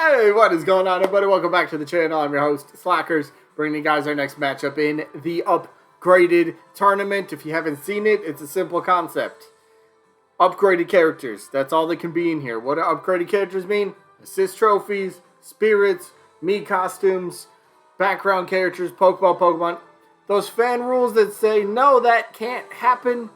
Hey, what is going on, everybody? Welcome back to the channel. I'm your host, Slackers, bringing you guys our next matchup in the upgraded tournament. If you haven't seen it, it's a simple concept. Upgraded characters. That's all that can be in here. What do upgraded characters mean? Assist trophies, spirits, Mii costumes, background characters, Pokemon. Those fan rules that say, no, that can't happen,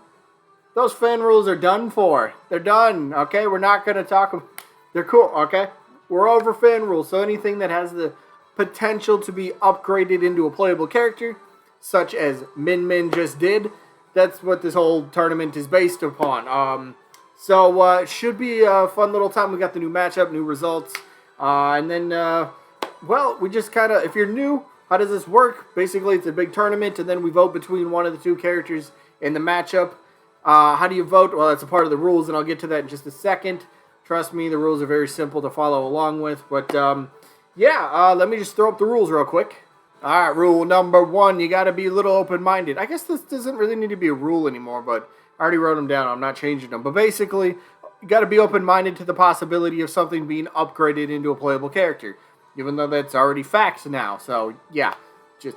those fan rules are done for. They're done, okay? We're not going to talk about... They're cool, okay? We're over fan rules, so anything that has the potential to be upgraded into a playable character, such as Min just did, that's what this whole tournament is based upon. So it should be a fun little time. We got the new matchup, new results, and then, well, we just kind of, if you're new, how does this work? Basically, it's a big tournament, and then we vote between one of the two characters in the matchup. How do you vote? Well, that's a part of the rules, and I'll get to that in just a second. Trust me, the rules are very simple to follow along with. But, let me just throw up the rules real quick. All right, rule number 1, you got to be a little open-minded. I guess this doesn't really need to be a rule anymore, but I already wrote them down. I'm not changing them. But basically, you got to be open-minded to the possibility of something being upgraded into a playable character, even though that's already facts now. So, yeah, just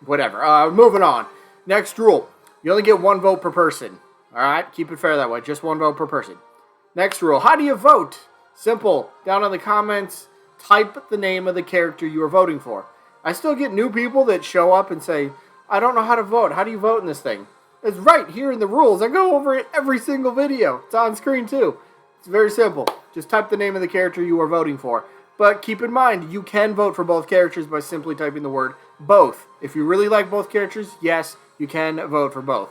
whatever. Moving on. Next rule, you only get 1 vote per person. All right, keep it fair that way. Just 1 vote per person. Next rule, how do you vote? Simple. Down in the comments, type the name of the character you are voting for. I still get new people that show up and say, I don't know how to vote. How do you vote in this thing? It's right here in the rules. I go over it every single video. It's on screen too. It's very simple. Just type the name of the character you are voting for. But keep in mind, you can vote for both characters by simply typing the word both. If you really like both characters, yes, you can vote for both.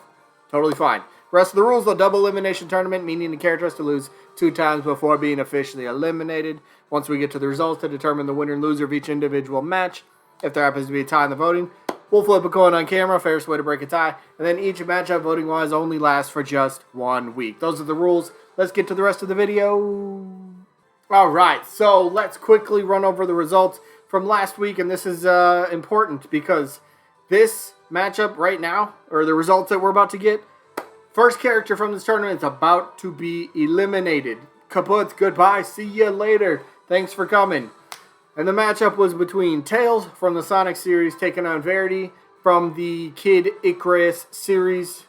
Totally fine. Rest of the rules, a double elimination tournament, meaning the character has to lose 2 times before being officially eliminated. Once we get to the results to determine the winner and loser of each individual match, if there happens to be a tie in the voting, we'll flip a coin on camera, fairest way to break a tie, and then each matchup voting-wise only lasts for just 1 week. Those are the rules. Let's get to the rest of the video. Alright, so let's quickly run over the results from last week, and this is important because this matchup right now, or the results that we're about to get, first character from this tournament is about to be eliminated. Kaput, goodbye, see ya later. Thanks for coming. And the matchup was between Tails from the Sonic series taking on Verity from the Kid Icarus series.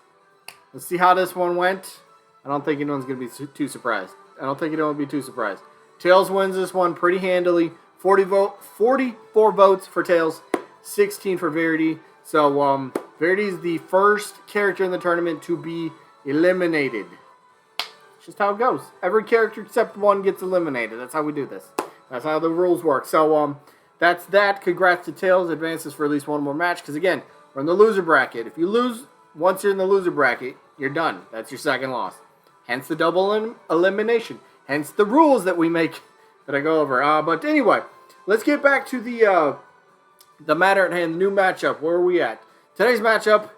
Let's see how this one went. I don't think anyone's going to be too surprised. Tails wins this one pretty handily. 44 votes for Tails, 16 for Verity. So, Verity is the first character in the tournament to be eliminated. It's just how it goes. Every character except one gets eliminated. That's how we do this. That's how the rules work. So, that's that. Congrats to Tails. Advances for at least 1 more match. Because, again, we're in the loser bracket. If you lose, once you're in the loser bracket, you're done. That's your second loss. Hence the double elimination. Hence the rules that we make that I go over. But anyway, let's get back to the matter at hand, the new matchup. Where are we at? Today's matchup,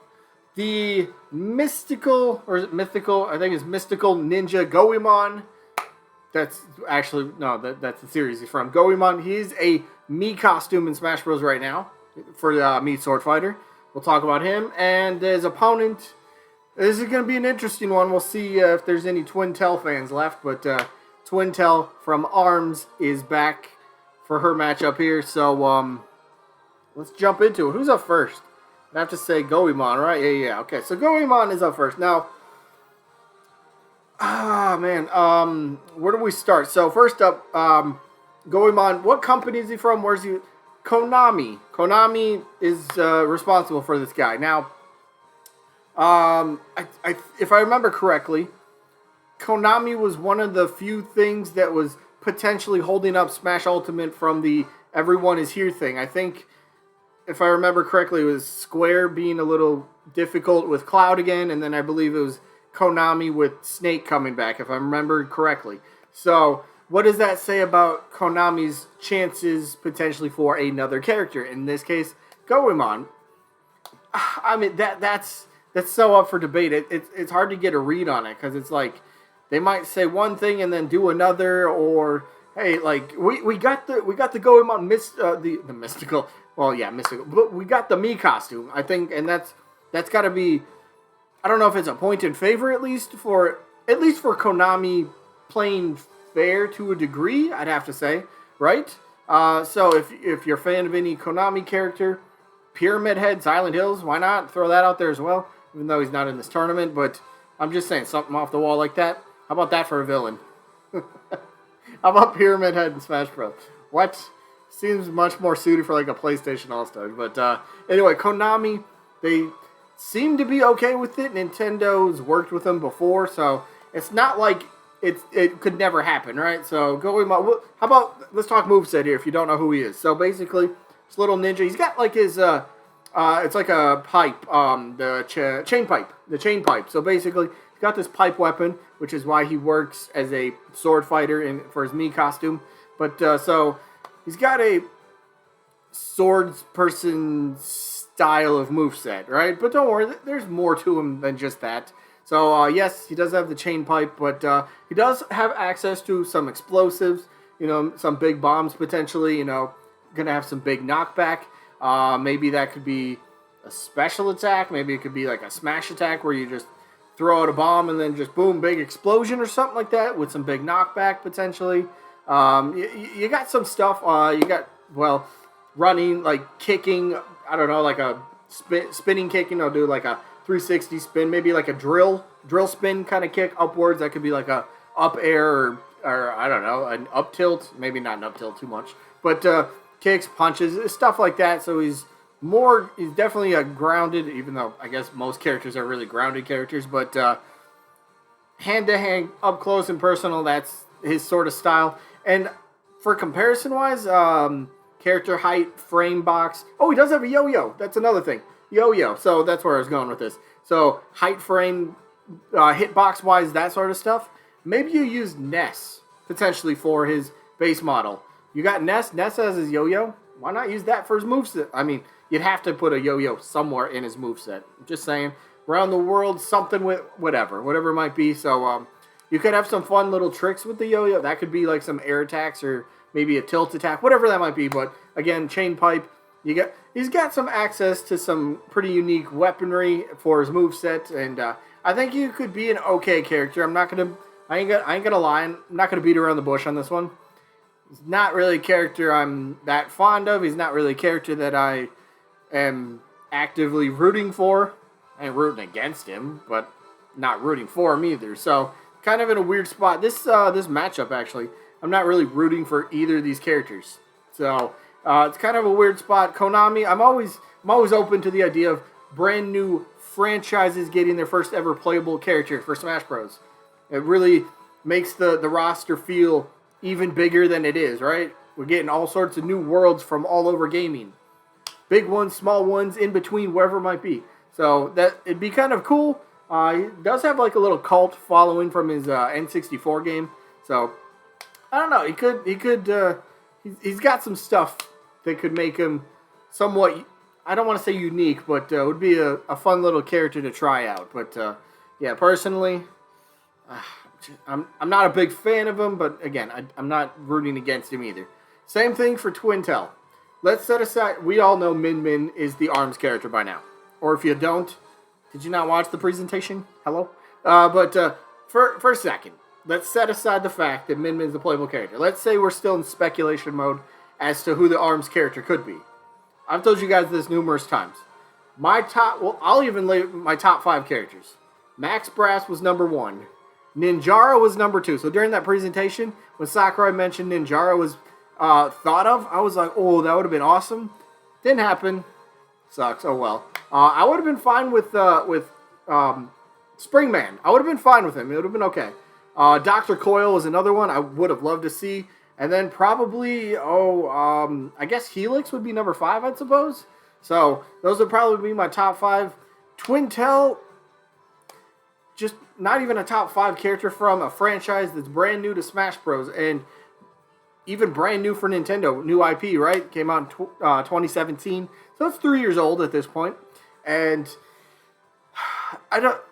the mystical, or is it mythical? I think it's mystical ninja Goemon. That's actually, no, that's the series he's from. Goemon, he's a Mii costume in Smash Bros. Right now for the Mii Sword Fighter. We'll talk about him. And his opponent, this is going to be an interesting one. We'll see if there's any Twintelle fans left. But Twintelle from ARMS is back for her matchup here. So, let's jump into it. Who's up first? I have to say Goemon, right? Yeah. Okay, so Goemon is up first. Now, where do we start? So, first up, Goemon, what company is he from? Where's he? Konami. Konami is responsible for this guy. Now, if I remember correctly, Konami was one of the few things that was potentially holding up Smash Ultimate from the Everyone is Here thing. I think, if I remember correctly, it was Square being a little difficult with Cloud again, and then I believe it was Konami with Snake coming back, if I remember correctly. So, what does that say about Konami's chances potentially for another character? In this case, Goemon. I mean, that's so up for debate. It's hard to get a read on it, because it's like, they might say one thing and then do another, or hey, like we got the Goemon the mystical. Well, yeah, mystical. But we got the Mii costume, I think, and that's got to be. I don't know if it's a point in favor, at least for Konami playing fair to a degree. I'd have to say, right? So if you're a fan of any Konami character, Pyramid Head, Silent Hills, why not throw that out there as well? Even though he's not in this tournament, but I'm just saying something off the wall like that. How about that for a villain? How about Pyramid Head in Smash Bros? What? Seems much more suited for like a PlayStation All-Star. But anyway, Konami, they seem to be okay with it. Nintendo's worked with them before, so it's not like it could never happen, right? So Goemon, how about, let's talk moveset here if you don't know who he is. So basically, this little ninja, he's got like his, it's like a pipe, the chain pipe. So basically, he's got this pipe weapon, which is why he works as a sword fighter for his Mii costume. But so he's got a swords person style of moveset, right? But don't worry, there's more to him than just that. So yes, he does have the chain pipe, but he does have access to some explosives, some big bombs potentially, gonna have some big knockback. Maybe that could be a special attack, maybe it could be like a smash attack where you just throw out a bomb and then just boom, big explosion or something like that with some big knockback potentially. You got some stuff. You got, well, running, like kicking. I don't know, like a spinning kicking. I'll do like a 360 spin, maybe like a drill spin kind of kick upwards. That could be like a up air or I don't know, an up tilt. Maybe not an up tilt too much, but kicks, punches, stuff like that. So he's definitely a grounded, even though I guess most characters are really grounded characters, but hand-to-hand, up close and personal, that's his sort of style. And for comparison-wise, character height, frame box. Oh, he does have a yo-yo. That's another thing. Yo-yo. So that's where I was going with this. So height, frame, hitbox-wise, that sort of stuff. Maybe you use Ness, potentially, for his base model. You got Ness. Ness has his yo-yo. Why not use that for his moveset? I mean, you'd have to put a yo-yo somewhere in his moveset. Just saying. Around the world, something with whatever it might be. So you could have some fun little tricks with the yo-yo. That could be like some air attacks or maybe a tilt attack, whatever that might be. But again, chain pipe. He's got some access to some pretty unique weaponry for his moveset, and I think you could be an okay character. I ain't gonna lie. I'm not gonna beat around the bush on this one. He's not really a character I'm that fond of. He's not really a character that I am actively rooting for. I ain't rooting against him, but not rooting for him either. So kind of in a weird spot. This matchup actually, I'm not really rooting for either of these characters. So it's kind of a weird spot. Konami, I'm always open to the idea of brand new franchises getting their first ever playable character for Smash Bros. It really makes the roster feel even bigger than it is, right? We're getting all sorts of new worlds from all over gaming. Big ones, small ones, in between, wherever it might be. So that it'd be kind of cool. He does have like a little cult following from his N64 game. So I don't know. He's got some stuff that could make him somewhat, I don't want to say unique, but would be a fun little character to try out. But yeah, personally, I'm not a big fan of him, but again, I'm not rooting against him either. Same thing for Twintelle. Let's set aside, we all know Min Min is the ARMS character by now. Or if you don't, did you not watch the presentation? Hello? But for a second, let's set aside the fact that Min Min's the playable character. Let's say we're still in speculation mode as to who the ARMS character could be. I've told you guys this numerous times. I'll even lay my top 5 characters. Max Brass was number 1. Ninjara was number 2. So during that presentation, when Sakurai mentioned Ninjara was thought of, I was like, oh, that would have been awesome. Didn't happen. Sucks. Oh well. I would have been fine with Springman. I would have been fine with him. It would have been okay. Dr. Coil was another one I would have loved to see. And then probably, I guess Helix would be number 5, I suppose. So those would probably be my top 5. Twintelle, just not even a top 5 character from a franchise that's brand new to Smash Bros. And even brand new for Nintendo. New IP, right? Came out in 2017. So it's 3 years old at this point. And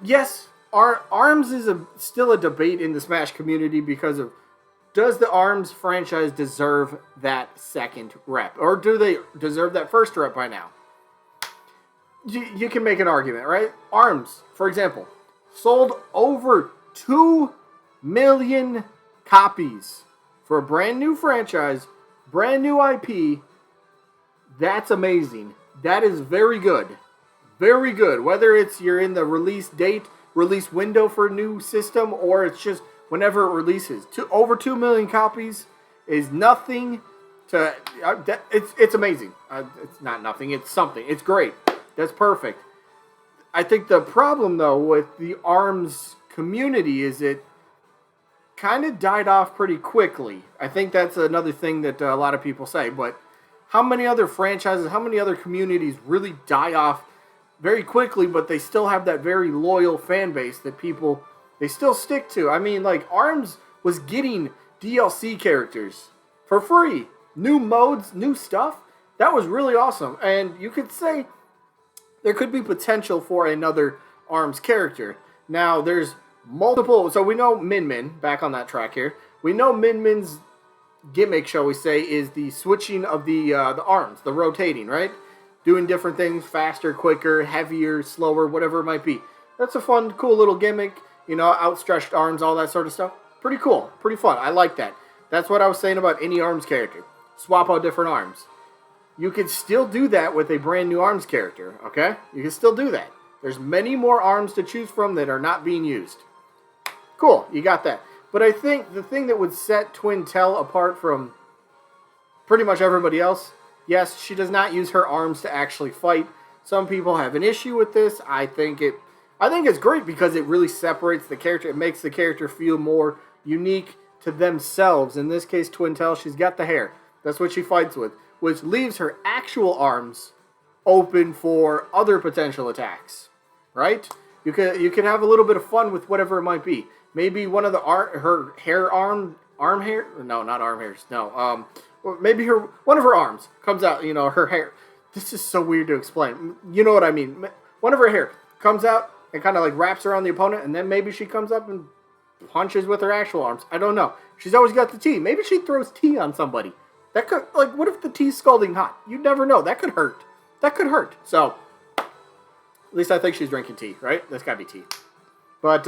yes, ARMS is still a debate in the Smash community because of, does the ARMS franchise deserve that second rep? Or do they deserve that first rep by now? You can make an argument, right? ARMS, for example, sold over 2 million copies for a brand new franchise brand new IP, that's amazing. That is very good. Very good. Whether it's you're in the release window for a new system, or it's just whenever it releases. Over 2 million copies is nothing to... it's amazing. It's not nothing. It's something. It's great. That's perfect. I think the problem, though, with the ARMS community is it kind of died off pretty quickly. I think that's another thing that a lot of people say. But how many other franchises, how many other communities really die off very quickly, but they still have that very loyal fan base that people, they still stick to? I mean, like, ARMS was getting DLC characters for free. New modes, new stuff. That was really awesome. And you could say there could be potential for another ARMS character. Now, there's multiple. So we know Min Min, back on that track here. We know Min Min's gimmick, shall we say, is the switching of the arms, the rotating, right? Doing different things, faster, quicker, heavier, slower, whatever it might be. That's a fun, cool little gimmick. You know, outstretched arms, all that sort of stuff. Pretty cool, pretty fun. I like that. That's what I was saying about any ARMS character. Swap out different arms. You could still do that with a brand new ARMS character, okay? You can still do that. There's many more arms to choose from that are not being used. Cool, you got that. But I think the thing that would set Twintelle apart from pretty much everybody else, yes, she does not use her arms to actually fight. Some people have an issue with this. I think it's great because it really separates the character. It makes the character feel more unique to themselves. In this case, Twintelle, she's got the hair. That's what she fights with, which leaves her actual arms open for other potential attacks, right? You can have a little bit of fun with whatever it might be. Maybe one of her arm hair. No, not arm hairs. No. Maybe one of her arms comes out. You know, her hair. This is so weird to explain. You know what I mean? One of her hair comes out and kind of like wraps around the opponent, and then maybe she comes up and punches with her actual arms. I don't know. She's always got the tea. Maybe she throws tea on somebody. That could, like, what if the tea's scalding hot? You never know. That could hurt. That could hurt. So, at least I think she's drinking tea, right? That's gotta be tea. But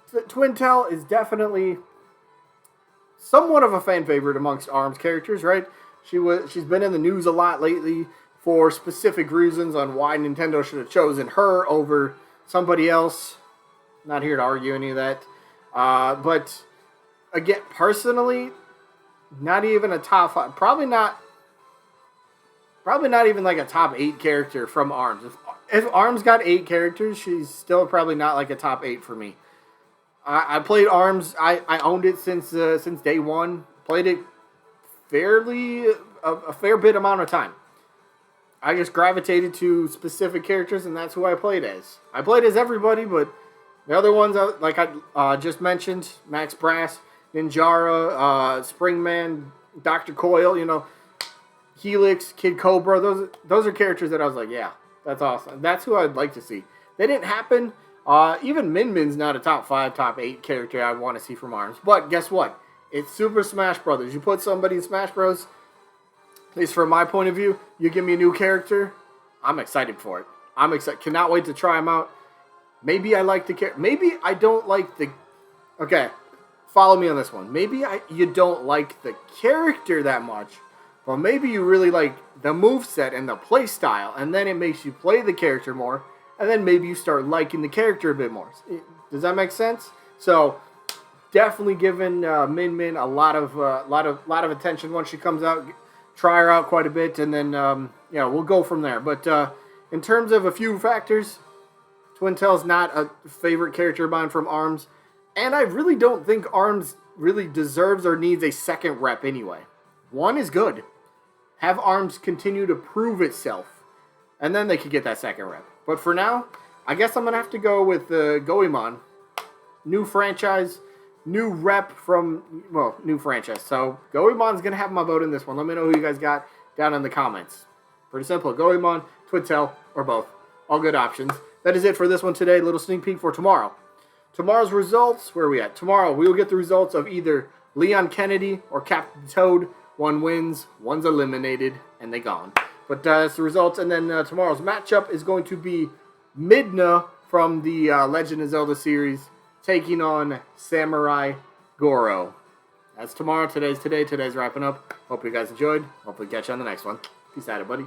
Twintelle is definitely somewhat of a fan favorite amongst ARMS characters, right? She's been in the news a lot lately for specific reasons on why Nintendo should have chosen her over somebody else. Not here to argue any of that. But again, personally, not even a top 5. Probably not even like a top 8 character from ARMS. If ARMS got 8 characters, she's still probably not like a top 8 for me. I played ARMS. I owned it since day one. Played it fairly a fair bit amount of time. I just gravitated to specific characters, and that's who I played as. I played as everybody, but the other ones, like I just mentioned, Max Brass, Ninjara, Springman, Dr. Coil, you know, Helix, Kid Cobra. Those are characters that I was like, yeah, that's awesome. That's who I'd like to see. They didn't happen. Even Min Min's not a top 5, top 8 character I'd want to see from ARMS. But guess what? It's Super Smash Brothers. You put somebody in Smash Bros., at least from my point of view, you give me a new character, I'm excited for it. I'm excited. Cannot wait to try them out. Maybe I like the character. Maybe I don't like the... Okay, follow me on this one. Maybe you don't like the character that much, but maybe you really like the moveset and the play style, and then it makes you play the character more, and then maybe you start liking the character a bit more. Does that make sense? So, definitely giving Min Min a lot of attention once she comes out. Try her out quite a bit, and then we'll go from there. But in terms of a few factors, Twintelle's not a favorite character of mine from ARMS, and I really don't think ARMS really deserves or needs a second rep anyway. One is good. Have ARMS continue to prove itself, and then they could get that second rep. But for now, I guess I'm going to have to go with Goemon. New franchise, new rep from, well, new franchise. So Goemon's going to have my vote in this one. Let me know who you guys got down in the comments. Pretty simple. Goemon, Twintelle, or both. All good options. That is it for this one today. Little sneak peek for tomorrow. Tomorrow's results, where are we at? Tomorrow we will get the results of either Leon Kennedy or Captain Toad. One wins, one's eliminated, and they gone. But that's the results. And then tomorrow's matchup is going to be Midna from the Legend of Zelda series taking on Samurai Goro. That's tomorrow. Today's today. Today's wrapping up. Hope you guys enjoyed. Hopefully catch you on the next one. Peace out, buddy.